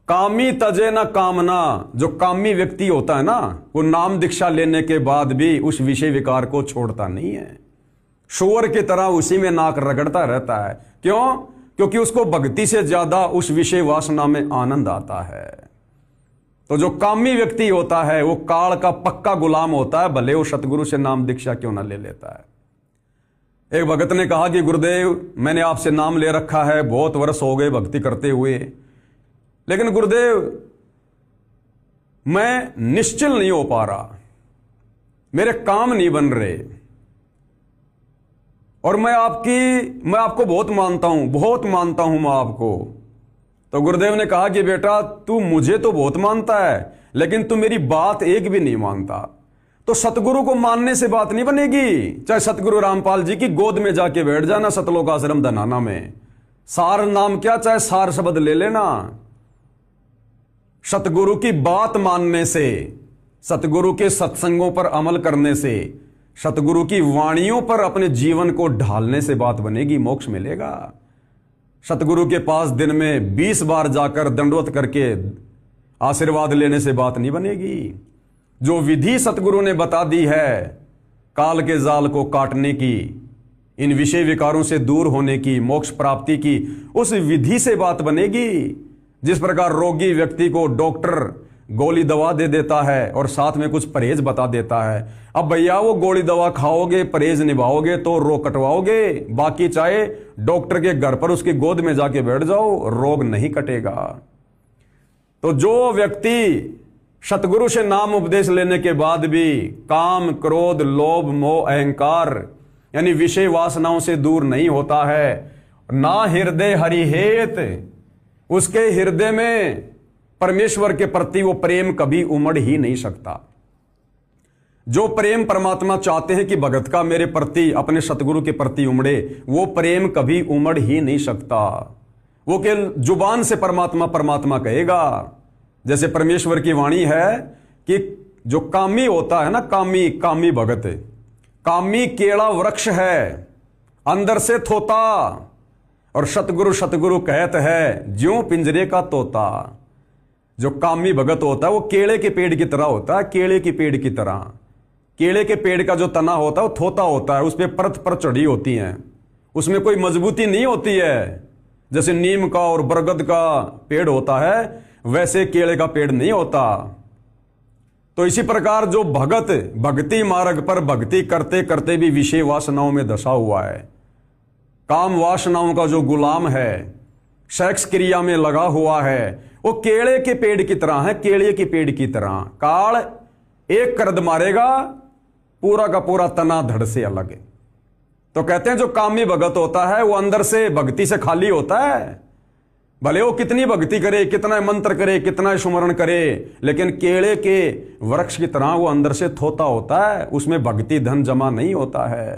कामी तजे न कामना। जो कामी व्यक्ति होता है ना, वो नाम दीक्षा लेने के बाद भी उस विषय विकार को छोड़ता नहीं है। शुअर की तरह उसी में नाक रगड़ता रहता है। क्यों? क्योंकि उसको भक्ति से ज्यादा उस विषय वासना में आनंद आता है। तो जो कामी व्यक्ति होता है वो काल का पक्का गुलाम होता है, भले वो सतगुरु से नाम दीक्षा क्यों ना ले लेता है। एक भगत ने कहा कि गुरुदेव, मैंने आपसे नाम ले रखा है, बहुत वर्ष हो गए भक्ति करते हुए, लेकिन गुरुदेव मैं निश्चल नहीं हो पा रहा, मेरे काम नहीं बन रहे, और मैं आपको बहुत मानता हूं मैं आपको। तो गुरुदेव ने कहा कि बेटा, तू मुझे तो बहुत मानता है, लेकिन तू मेरी बात एक भी नहीं मानता। तो सतगुरु को मानने से बात नहीं बनेगी। चाहे सतगुरु रामपाल जी की गोद में जाके बैठ जाना सतलोक आश्रम धनाना में, सार नाम क्या, चाहे सार शब्द ले लेना। सतगुरु की बात मानने से, सतगुरु के सत्संगों पर अमल करने से, सतगुरु की वाणियों पर अपने जीवन को ढालने से बात बनेगी, मोक्ष मिलेगा। सतगुरु के पास दिन में 20 बार जाकर दंडवत करके आशीर्वाद लेने से बात नहीं बनेगी। जो विधि सतगुरु ने बता दी है काल के जाल को काटने की, इन विषय विकारों से दूर होने की, मोक्ष प्राप्ति की, उस विधि से बात बनेगी। जिस प्रकार रोगी व्यक्ति को डॉक्टर गोली दवा दे देता है और साथ में कुछ परहेज बता देता है, अब भैया वो गोली दवा खाओगे, परहेज निभाओगे तो रोग कटवाओगे, बाकी चाहे डॉक्टर के घर पर उसकी गोद में जाके बैठ जाओ, रोग नहीं कटेगा। तो जो व्यक्ति सतगुरु से नाम उपदेश लेने के बाद भी काम, क्रोध, लोभ, मोह, अहंकार यानी विषय वासनाओं से दूर नहीं होता है, ना हृदय हरिहेत, उसके हृदय में परमेश्वर के प्रति वो प्रेम कभी उमड़ ही नहीं सकता। जो प्रेम परमात्मा चाहते हैं कि भगत का मेरे प्रति, अपने सतगुरु के प्रति उमड़े, वो प्रेम कभी उमड़ ही नहीं सकता। वो केवल जुबान से परमात्मा परमात्मा कहेगा। जैसे परमेश्वर की वाणी है कि जो कामी होता है ना, कामी भगत, कामी केला वृक्ष है, अंदर से थोता, और सतगुरु कहत है ज्यों पिंजरे का तोता। जो कामी भगत होता है वो केले के पेड़ की तरह होता है, केले के पेड़ की तरह। केले के पेड़ का जो तना होता है वो थोता होता है, उस पर परत पर चढ़ी होती है, उसमें कोई मजबूती नहीं होती है। जैसे नीम का और बरगद का पेड़ होता है, वैसे केले का पेड़ नहीं होता। तो इसी प्रकार जो भगत भक्ति मार्ग पर भक्ति करते करते भी विषय वासनाओं में धसा हुआ है, काम वासनाओं का जो गुलाम है, सेक्स क्रिया में लगा हुआ है, वो केले के पेड़ की तरह है, केले के पेड़ की तरह। काल एक करद मारेगा, पूरा का पूरा तना धड़ से अलग है। तो कहते हैं जो कामी भगत होता है वो अंदर से भक्ति से खाली होता है। भले वो कितनी भक्ति करे, कितना मंत्र करे, कितना सुमरण करे, लेकिन केले के वृक्ष की तरह वो अंदर से थोता होता है, उसमें भक्ति धन जमा नहीं होता है।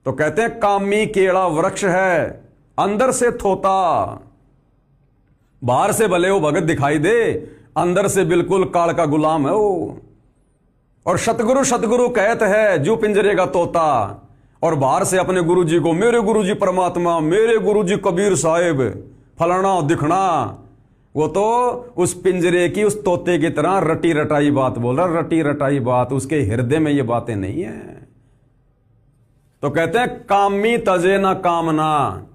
तो कहते हैं कामी केला वृक्ष है, अंदर से थोता। बाहर से भले वो भगत दिखाई दे, अंदर से बिल्कुल काल का गुलाम है वो। और सतगुरु कहत है जो पिंजरे का तोता, और बाहर से अपने गुरुजी को मेरे गुरुजी परमात्मा, मेरे गुरुजी कबीर साहिब, फलाना दिखना, वो तो उस पिंजरे की, उस तोते की तरह रटी रटाई बात बोल रहा, रटी रटाई बात। उसके हृदय में ये बातें नहीं है। तो कहते हैं कामी तजे ना कामना।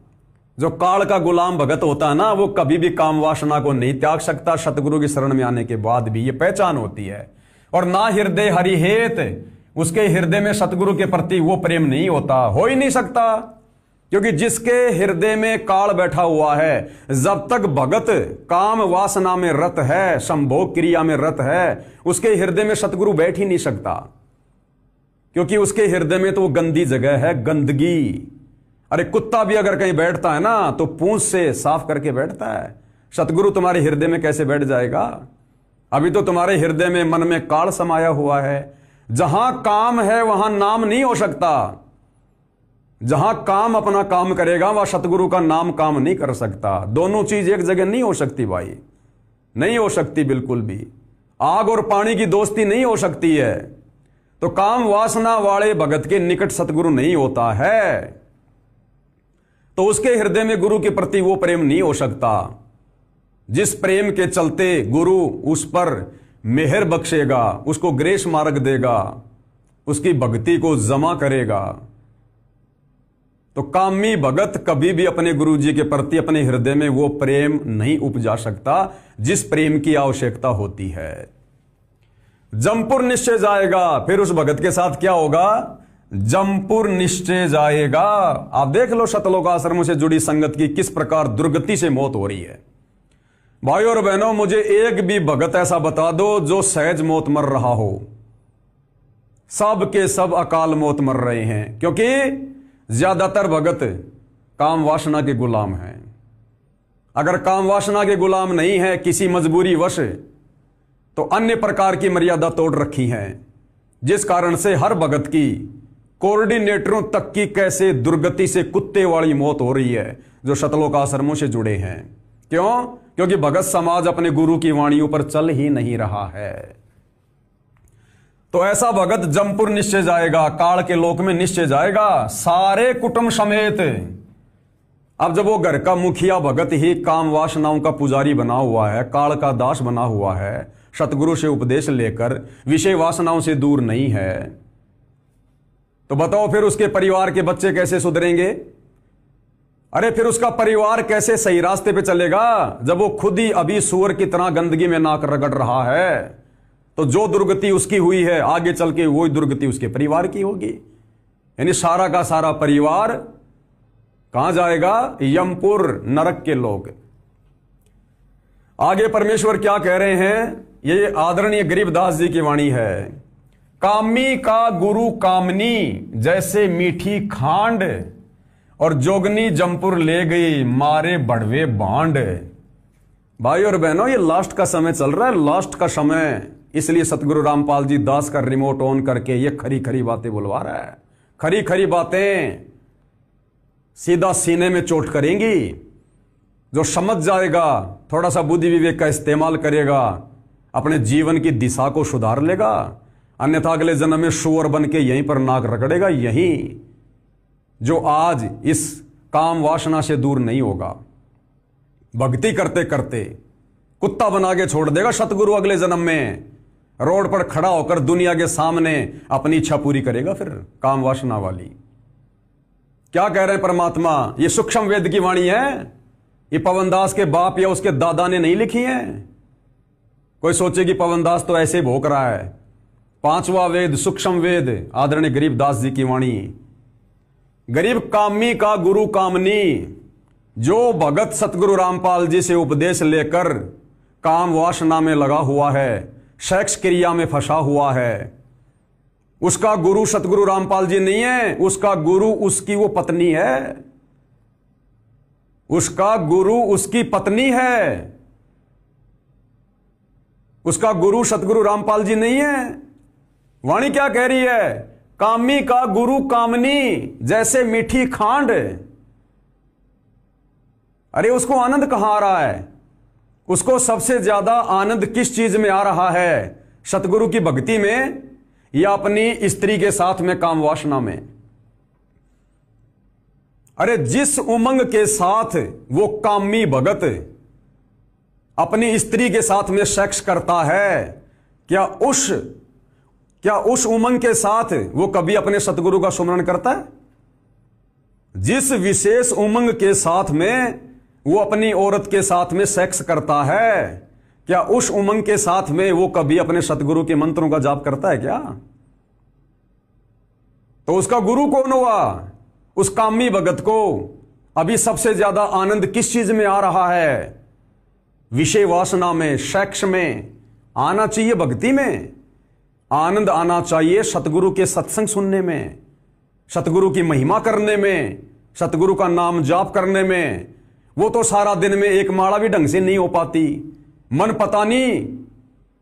जो काल का गुलाम भगत होता है ना, वो कभी भी काम वासना को नहीं त्याग सकता। सतगुरु की शरण में आने के बाद भी ये पहचान होती है। और ना हृदय हरिहेत, उसके हृदय में सतगुरु के प्रति वो प्रेम नहीं होता, हो ही नहीं सकता। क्योंकि जिसके हृदय में काल बैठा हुआ है, जब तक भगत काम वासना में रत है, संभोग क्रिया में रत है, उसके हृदय में सतगुरु बैठ ही नहीं सकता। क्योंकि उसके हृदय में तो वो गंदी जगह है, गंदगी। अरे कुत्ता भी अगर कहीं बैठता है ना, तो पूंछ से साफ करके बैठता है। सतगुरु तुम्हारे हृदय में कैसे बैठ जाएगा? अभी तो तुम्हारे हृदय में, मन में काल समाया हुआ है। जहां काम है वहां नाम नहीं हो सकता। जहां काम अपना काम करेगा वह सतगुरु का नाम काम नहीं कर सकता। दोनों चीज एक जगह नहीं हो सकती भाई, नहीं हो सकती बिल्कुल भी। आग और पानी की दोस्ती नहीं हो सकती है। तो काम वासना वाले भगत के निकट सतगुरु नहीं होता है, तो उसके हृदय में गुरु के प्रति वो प्रेम नहीं हो सकता। जिस प्रेम के चलते गुरु उस पर मेहर बख्शेगा, उसको ग्रेस मार्ग देगा, उसकी भक्ति को जमा करेगा, तो कामी भगत कभी भी अपने गुरु जी के प्रति अपने हृदय में वो प्रेम नहीं उपजा सकता जिस प्रेम की आवश्यकता होती है। जमपुर निश्चय जाएगा, फिर उस भगत के साथ क्या होगा? जमपुर निश्चय जाएगा। आप देख लो सतलोक आश्रमों से जुड़ी संगत की किस प्रकार दुर्गति से मौत हो रही है। भाइयों और बहनों, मुझे एक भी भगत ऐसा बता दो जो सहज मौत मर रहा हो। सब के सब अकाल मौत मर रहे हैं, क्योंकि ज्यादातर भगत काम वासना के गुलाम हैं। अगर काम वासना के गुलाम नहीं है, किसी मजबूरी वश, तो अन्य प्रकार की मर्यादा तोड़ रखी है, जिस कारण से हर भगत की कोऑर्डिनेटरों तक की कैसे दुर्गति से कुत्ते वाली मौत हो रही है जो सतलोक आश्रमों से जुड़े हैं। क्यों? क्योंकि भगत समाज अपने गुरु की वाणियों पर चल ही नहीं रहा है। तो ऐसा भगत जमपुर निश्चय जाएगा, काल के लोक में निश्चय जाएगा, सारे कुटुंब समेत। अब जब वो घर का मुखिया भगत ही काम वासनाओं का पुजारी बना हुआ है, काल का दास बना हुआ है, सतगुरु से उपदेश लेकर विषय वासनाओं से दूर नहीं है, तो बताओ फिर उसके परिवार के बच्चे कैसे सुधरेंगे? अरे फिर उसका परिवार कैसे सही रास्ते पे चलेगा जब वो खुद ही अभी सूअर की तरह गंदगी में नाक रगड़ रहा है? तो जो दुर्गति उसकी हुई है, आगे चल के वही दुर्गति उसके परिवार की होगी। यानी सारा का सारा परिवार कहां जाएगा? यमपुर, नरक के लोग। आगे परमेश्वर क्या कह रहे हैं? ये आदरणीय गरीबदास जी की वाणी है। कामी का गुरु कामनी जैसे मीठी खांड, और जोगनी जमपुर ले गई मारे बड़वे बांड। भाई और बहनों, ये लास्ट का समय चल रहा है, लास्ट का समय। इसलिए सतगुरु रामपाल जी दास का रिमोट ऑन करके ये खरी खरी बातें बुलवा रहा है। खरी खरी बातें सीधा सीने में चोट करेंगी। जो समझ जाएगा, थोड़ा सा बुद्धि विवेक का इस्तेमाल करेगा, अपने जीवन की दिशा को सुधार लेगा, अन्यथा अगले जन्म में सूअर बन के यहीं पर नाक रगड़ेगा। यहीं जो आज इस काम वासना से दूर नहीं होगा, भक्ति करते करते कुत्ता बना के छोड़ देगा। सतगुरु अगले जन्म में रोड पर खड़ा होकर दुनिया के सामने अपनी इच्छा पूरी करेगा। फिर काम वासना वाली क्या कह रहे हैं परमात्मा? ये सूक्ष्म वेद की वाणी है, ये पवनदास के बाप या उसके दादा ने नहीं लिखी है। कोई सोचे कि पवनदास तो ऐसे भोंक रहा है। पांचवा वेद, सूक्ष्म वेद, आदरणीय गरीबदास जी की वाणी। गरीब कामी का गुरु कामनी, जो भगत सतगुरु रामपाल जी से उपदेश लेकर काम वासना में लगा हुआ है, सेक्स क्रिया में फंसा हुआ है, उसका गुरु सतगुरु रामपाल जी नहीं है, उसका गुरु उसकी वो पत्नी है। उसका गुरु उसकी पत्नी है, उसका गुरु सतगुरु रामपाल जी नहीं है। वाणी क्या कह रही है? कामी का गुरु कामनी जैसे मीठी खांड। अरे उसको आनंद कहां आ रहा है? उसको सबसे ज्यादा आनंद किस चीज में आ रहा है? सतगुरु की भक्ति में या अपनी स्त्री के साथ में, काम वासना में? अरे जिस उमंग के साथ वो कामी भगत अपनी स्त्री के साथ में सेक्स करता है, क्या उस उमंग के साथ वो कभी अपने सतगुरु का सुमरण करता है? जिस विशेष उमंग के साथ में वो अपनी औरत के साथ में सेक्स करता है, क्या उस उमंग के साथ में वो कभी अपने सतगुरु के मंत्रों का जाप करता है क्या? तो उसका गुरु कौन हुआ? उस कामी भगत को अभी सबसे ज्यादा आनंद किस चीज में आ रहा है? विषय वासना में, सेक्स में आना चाहिए। भक्ति में आनंद आना चाहिए, सतगुरु के सत्संग सुनने में, सतगुरु की महिमा करने में, सतगुरु का नाम जाप करने में। वो तो सारा दिन में एक माला भी ढंग से नहीं हो पाती। मन पता नहीं,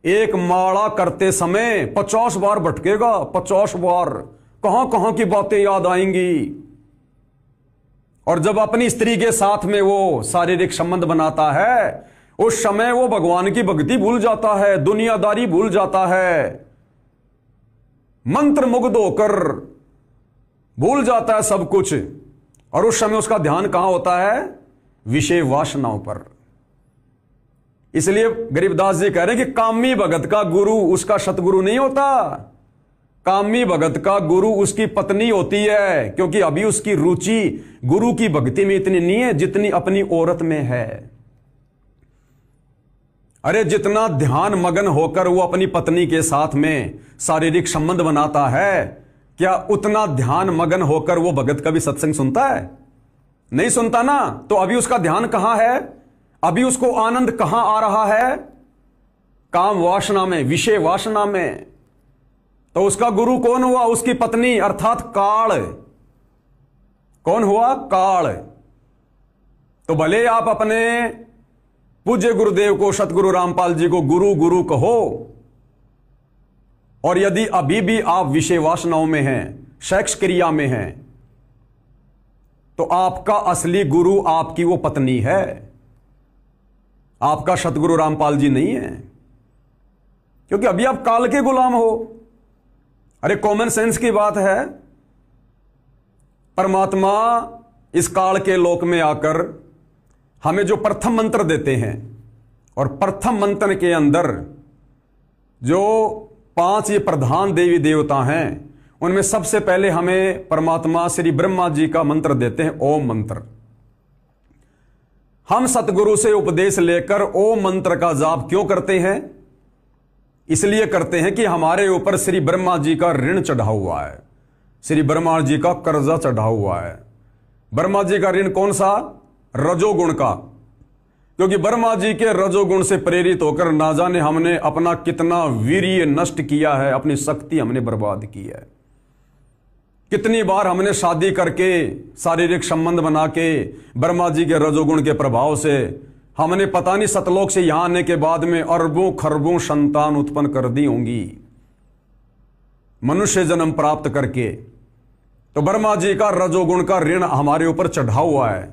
एक माला करते समय 50 बार भटकेगा, 50 बार कहां कहां की बातें याद आएंगी। और जब अपनी स्त्री के साथ में वो शारीरिक संबंध बनाता है, उस समय वो भगवान की भक्ति भूल जाता है, दुनियादारी भूल जाता है, मंत्र मुग्ध होकर भूल जाता है सब कुछ। और उस समय उसका ध्यान कहां होता है? विषय वासनाओं पर। इसलिए गरीबदास जी कह रहे हैं कि कामी भगत का गुरु उसका सतगुरु नहीं होता, कामी भगत का गुरु उसकी पत्नी होती है, क्योंकि अभी उसकी रुचि गुरु की भक्ति में इतनी नहीं है जितनी अपनी औरत में है। अरे जितना ध्यान मगन होकर वो अपनी पत्नी के साथ में शारीरिक संबंध बनाता है, क्या उतना ध्यान मगन होकर वो भगत कभी सत्संग सुनता है? नहीं सुनता ना। तो अभी उसका ध्यान कहां है? अभी उसको आनंद कहां आ रहा है? काम वासना में, विषय वासना में। तो उसका गुरु कौन हुआ? उसकी पत्नी, अर्थात काल। कौन हुआ? काल। तो भले आप अपने पूज्य गुरुदेव को, सतगुरु रामपाल जी को गुरु गुरु कहो, और यदि अभी भी आप विषय वासनाओं में हैं, सेक्स क्रिया में हैं, तो आपका असली गुरु आपकी वो पत्नी है, आपका सतगुरु रामपाल जी नहीं है, क्योंकि अभी आप काल के गुलाम हो। अरे कॉमन सेंस की बात है। परमात्मा इस काल के लोक में आकर हमें जो प्रथम मंत्र देते हैं, और प्रथम मंत्र के अंदर जो 5 ये प्रधान देवी देवता हैं, उनमें सबसे पहले हमें परमात्मा श्री ब्रह्मा जी का मंत्र देते हैं, ओम मंत्र। हम सतगुरु से उपदेश लेकर ओम मंत्र का जाप क्यों करते हैं? इसलिए करते हैं कि हमारे ऊपर श्री ब्रह्मा जी का ऋण चढ़ा हुआ है, श्री ब्रह्मा जी का कर्जा चढ़ा हुआ है। ब्रह्मा जी का ऋण कौन सा? रजोगुण का। क्योंकि ब्रह्मा जी के रजोगुण से प्रेरित होकर ना जाने हमने अपना कितना वीर्य नष्ट किया है, अपनी शक्ति हमने बर्बाद की है। कितनी बार हमने शादी करके, शारीरिक संबंध बना के, ब्रह्मा जी के रजोगुण के प्रभाव से हमने पता नहीं सतलोक से यहां आने के बाद में अरबों खरबों संतान उत्पन्न कर दी होंगी, मनुष्य जन्म प्राप्त करके। तो ब्रह्मा जी का रजोगुण का ऋण हमारे ऊपर चढ़ा हुआ है,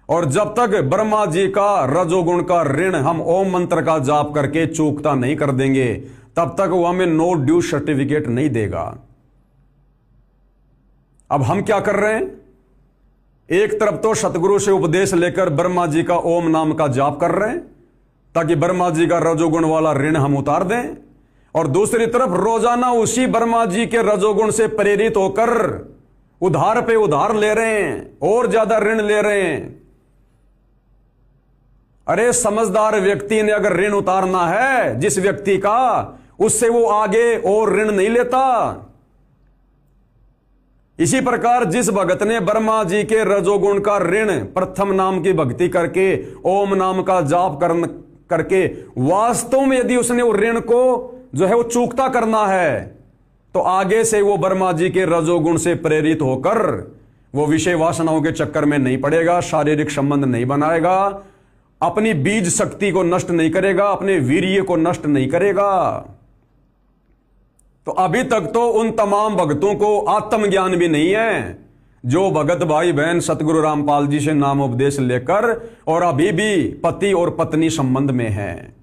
और जब तक ब्रह्मा जी का रजोगुण का ऋण हम ओम मंत्र का जाप करके चूकता नहीं कर देंगे, तब तक वो हमें नो ड्यू सर्टिफिकेट नहीं देगा। अब हम क्या कर रहे हैं? एक तरफ तो सतगुरु से उपदेश लेकर ब्रह्मा जी का ओम नाम का जाप कर रहे हैं, ताकि ब्रह्मा जी का रजोगुण वाला ऋण हम उतार दें, और दूसरी तरफ रोजाना उसी ब्रह्मा जी के रजोगुण से प्रेरित होकर उधार पे उधार ले रहे हैं, और ज्यादा ऋण ले रहे हैं। अरे समझदार व्यक्ति ने अगर ऋण उतारना है जिस व्यक्ति का, उससे वो आगे और ऋण नहीं लेता। इसी प्रकार जिस भगत ने ब्रह्मा जी के रजोगुण का ऋण प्रथम नाम की भक्ति करके, ओम नाम का जाप करके वास्तव में यदि उसने वो ऋण को जो है वो चूकता करना है, तो आगे से वो ब्रह्मा जी के रजोगुण से प्रेरित होकर वो विषय वासनाओं के चक्कर में नहीं पड़ेगा, शारीरिक संबंध नहीं बनाएगा, अपनी बीज शक्ति को नष्ट नहीं करेगा, अपने वीर्य को नष्ट नहीं करेगा। तो अभी तक तो उन तमाम भक्तों को आत्मज्ञान भी नहीं है जो भगत भाई बहन सतगुरु रामपाल जी से नाम उपदेश लेकर और अभी भी पति और पत्नी संबंध में हैं,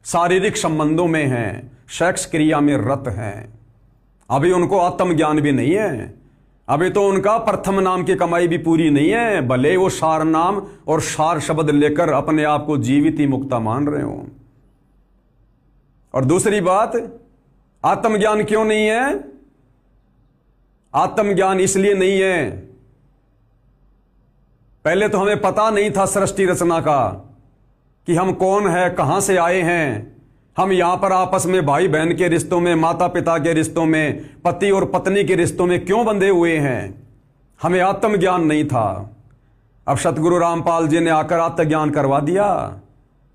शारीरिक संबंधों में हैं, सेक्स क्रिया में रत हैं। अभी उनको आत्मज्ञान भी नहीं है, अभी तो उनका प्रथम नाम की कमाई भी पूरी नहीं है, भले वो सार नाम और सार शब्द लेकर अपने आप को जीवित ही मुक्ता मान रहे हो। और दूसरी बात, आत्मज्ञान क्यों नहीं है? आत्मज्ञान इसलिए नहीं है, पहले तो हमें पता नहीं था सृष्टि रचना का कि हम कौन है, कहां से आए हैं। हम यहां पर आपस में भाई बहन के रिश्तों में, माता पिता के रिश्तों में, पति और पत्नी के रिश्तों में क्यों बंधे हुए हैं? हमें आत्मज्ञान नहीं था। अब सतगुरु रामपाल जी ने आकर आत्मज्ञान करवा दिया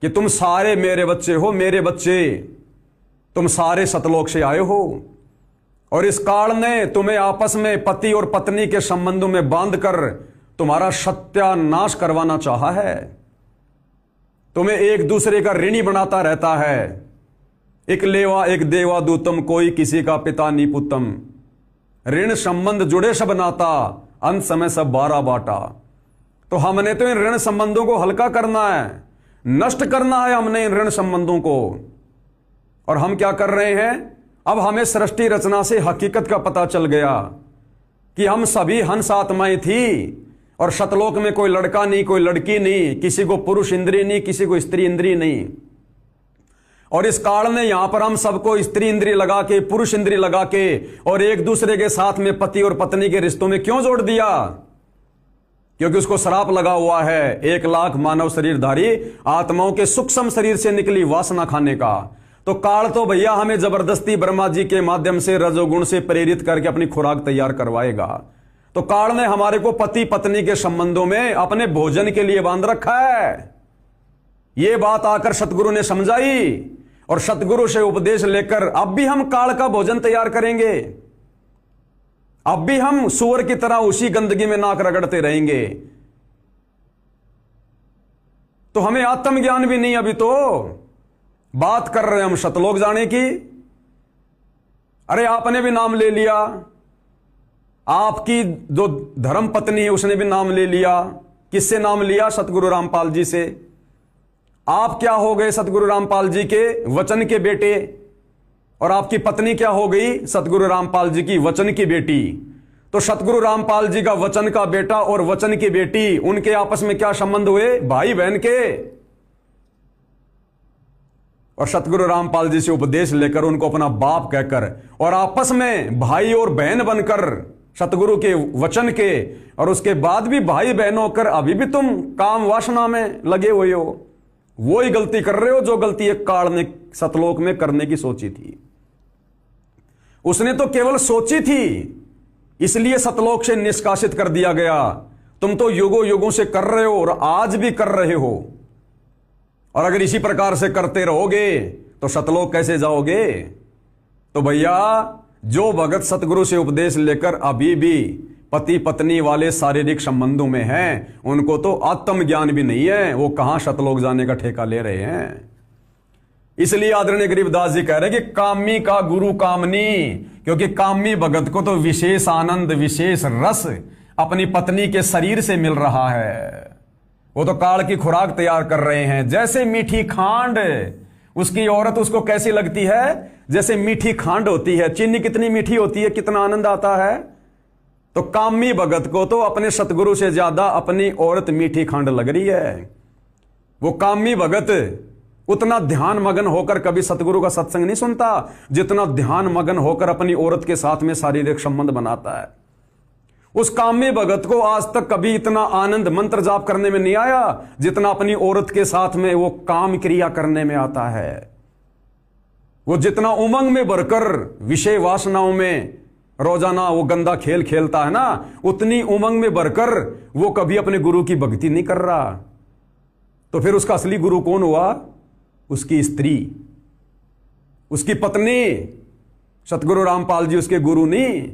कि तुम सारे मेरे बच्चे हो, मेरे बच्चे, तुम सारे सतलोक से आए हो, और इस काल ने तुम्हें आपस में पति और पत्नी के संबंधों में बांधकर तुम्हारा सत्यानाश करवाना चाहा है, तुम्हें एक दूसरे का ऋणी बनाता रहता है। एक लेवा एक देवा दूतम, कोई किसी का पिता नी पुतम, ऋण संबंध जुड़े सब नाता, अंत समय सब बारा बाटा। तो हमने तो इन ऋण संबंधों को हल्का करना है, नष्ट करना है हमने इन ऋण संबंधों को। और हम क्या कर रहे हैं? अब हमें सृष्टि रचना से हकीकत का पता चल गया कि हम सभी हंस आत्माएं थी, और सतलोक में कोई लड़का नहीं, कोई लड़की नहीं, किसी को पुरुष इंद्रिय नहीं, किसी को स्त्री इंद्रिय नहीं। और इस काल ने यहां पर हम सबको स्त्री इंद्री लगा के, पुरुष इंद्री लगा के और एक दूसरे के साथ में पति और पत्नी के रिश्तों में क्यों जोड़ दिया? क्योंकि उसको श्राप लगा हुआ है 1,00,000 मानव शरीरधारी आत्माओं के सूक्ष्म शरीर से निकली वासना खाने का। तो काल तो भैया हमें जबरदस्ती ब्रह्मा जी के माध्यम से रजोगुण से प्रेरित करके अपनी खुराक तैयार करवाएगा। तो काल ने हमारे को पति पत्नी के संबंधों में अपने भोजन के लिए बांध रखा है। यह बात आकर सतगुरु ने समझाई और सतगुरु से उपदेश लेकर अब भी हम काल का भोजन तैयार करेंगे। अब भी हम सूअर की तरह उसी गंदगी में नाक रगड़ते रहेंगे। तो हमें आत्मज्ञान भी नहीं। अभी तो बात कर रहे हैं हम सतलोक जाने की। अरे आपने भी नाम ले लिया, आपकी जो धर्म पत्नी है उसने भी नाम ले लिया। किससे नाम लिया? सतगुरु रामपाल जी से। आप क्या हो गए? सतगुरु रामपाल जी के वचन के बेटे। और आपकी पत्नी क्या हो गई? सतगुरु रामपाल जी की वचन की बेटी। तो सतगुरु रामपाल जी का वचन का बेटा और वचन की बेटी, उनके आपस में क्या संबंध हुए? भाई बहन के। और सतगुरु रामपाल जी से उपदेश लेकर उनको अपना बाप कहकर और आपस में भाई और बहन बनकर सतगुरु के वचन के, और उसके बाद भी भाई बहन होकर अभी भी तुम काम वासना में लगे हुए हो। वो ही गलती कर रहे हो जो गलती एक काल ने सतलोक में करने की सोची थी। उसने तो केवल सोची थी, इसलिए सतलोक से निष्कासित कर दिया गया। तुम तो युगों युगों से कर रहे हो और आज भी कर रहे हो। और अगर इसी प्रकार से करते रहोगे तो सतलोक कैसे जाओगे? तो भैया जो भगत सतगुरु से उपदेश लेकर अभी भी पति पत्नी वाले शारीरिक संबंधों में हैं, उनको तो आत्मज्ञान भी नहीं है। वो कहां सतलोक जाने का ठेका ले रहे हैं। इसलिए आदरणीय गरीबदास जी कह रहे हैं कि कामी का गुरु कामनी, क्योंकि कामी भगत को तो विशेष आनंद विशेष रस अपनी पत्नी के शरीर से मिल रहा है। वो तो काल की खुराक तैयार कर रहे हैं। जैसे मीठी खांड, उसकी औरत उसको कैसी लगती है? जैसे मीठी खांड होती है। चीनी कितनी मीठी होती है, कितना आनंद आता है। तो कामी भगत को तो अपने सतगुरु से ज्यादा अपनी औरत मीठी खांड लग रही है। वो कामी भगत उतना ध्यान मगन होकर कभी सतगुरु का सत्संग नहीं सुनता जितना ध्यान मगन होकर अपनी औरत के साथ में शारीरिक संबंध बनाता है। उस कामी भगत को आज तक कभी इतना आनंद मंत्र जाप करने में नहीं आया जितना अपनी औरत के साथ में वो काम क्रिया करने में आता है। वो जितना उमंग में भरकर विषय वासनाओं में रोजाना वो गंदा खेल खेलता है ना, उतनी उमंग में भरकर वो कभी अपने गुरु की भक्ति नहीं कर रहा। तो फिर उसका असली गुरु कौन हुआ? उसकी स्त्री, उसकी पत्नी। सतगुरु रामपाल जी उसके गुरु नहीं।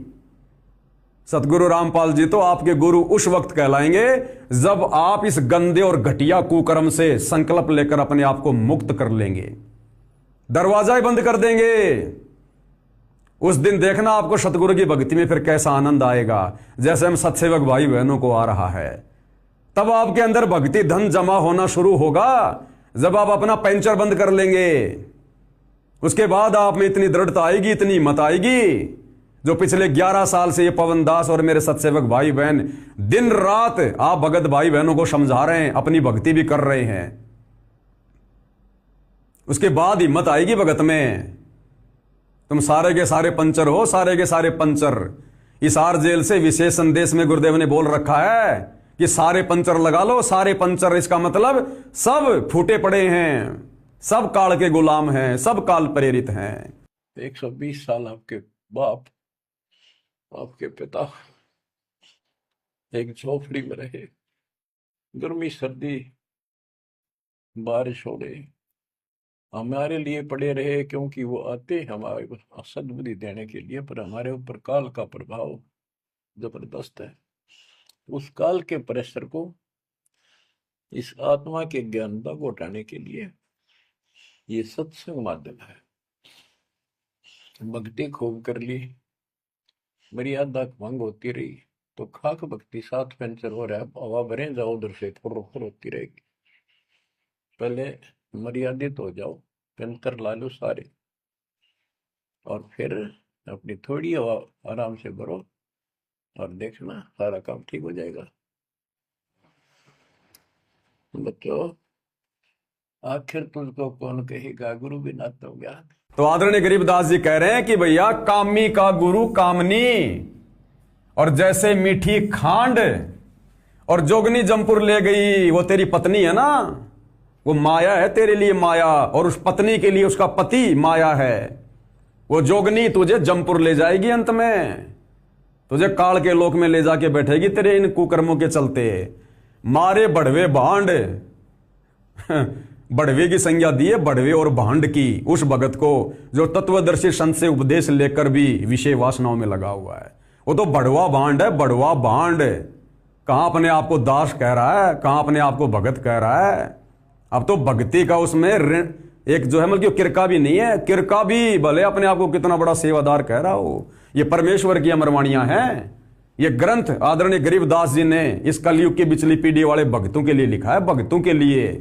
सतगुरु रामपाल जी तो आपके गुरु उस वक्त कहलाएंगे जब आप इस गंदे और घटिया कुकर्म से संकल्प लेकर अपने आप को मुक्त कर लेंगे, दरवाजा ही बंद कर देंगे। उस दिन देखना आपको सतगुरु की भक्ति में फिर कैसा आनंद आएगा, जैसे हम सत्सेवक भाई बहनों को आ रहा है। तब आपके अंदर भक्ति धन जमा होना शुरू होगा जब आप अपना पंचर बंद कर लेंगे। उसके बाद आप में इतनी दृढ़ता आएगी, इतनी हिम्मत आएगी, जो पिछले 11 साल से ये पवन दास और मेरे सत्सेवक भाई बहन दिन रात आप भगत भाई बहनों को समझा रहे हैं, अपनी भक्ति भी कर रहे हैं। उसके बाद हिम्मत आएगी भगत में। तुम सारे के सारे पंचर हो, सारे के सारे पंचर। इस आर जेल से विशेष संदेश में गुरुदेव ने बोल रखा है कि सारे पंचर लगा लो, सारे पंचर। इसका मतलब सब फूटे पड़े हैं, सब काल के गुलाम हैं, सब काल प्रेरित हैं। 120 साल आपके बाप, आपके पिता एक झोपड़ी में रहे, गर्मी सर्दी बारिश हो गई, हमारे लिए पड़े रहे, क्योंकि वो आते हमारे सद्बुद्धि देने के लिए, पर हमारे ऊपर काल का प्रभाव जबरदस्त है। उस काल के प्रेशर को इस आत्मा के ज्ञानता को हटाने के लिए ये सत्संग माध्यम है। भक्ति खूब कर ली, मर्यादा भंग होती रही तो खाक भक्ति साथ पंचर हो रहा है, हवा भरे जाओ उधर से फुर होती रहेगी। पहले मर्यादित हो जाओ, पंचर ला लो सारे, और फिर अपनी थोड़ी हवा आराम से भरो और देखना सारा काम ठीक हो जाएगा। बच्चों, आखिर तुझको कौन कहेगा गुरु बिना तो ज्ञान। तो आदरणीय गरीबदास जी कह रहे हैं कि भैया कामी का गुरु कामनी, और जैसे मीठी खांड, और जोगनी जमपुर ले गई वो तेरी पत्नी है ना, वो माया है तेरे लिए माया, और उस पत्नी के लिए उसका पति माया है। वो जोगनी तुझे जमपुर ले जाएगी, अंत में तुझे काल के लोक में ले जाके बैठेगी तेरे इन कुकर्मों के चलते। मारे बढ़वे भांड बढ़वे की संज्ञा दी है, बढ़वे और भांड की, उस भगत को जो तत्वदर्शी संत से उपदेश लेकर भी विषय वासनाओं में लगा हुआ है। वो तो बढ़वा भांड है, बढ़वा भांड। कहां अपने आप को दास कह रहा है, कहां अपने आप को भगत कह रहा है। अब तो भक्ति का उसमें एक जो है मतलब किरका भी नहीं है, किरका भी भले अपने आप को कितना बड़ा सेवादार कह रहा हो। ये परमेश्वर की अमरवाणियां हैं। ये ग्रंथ आदरणीय गरीबदास जी ने इस कलयुग की बिचली पीढ़ी वाले भक्तों के लिए लिखा है, भक्तों के लिए।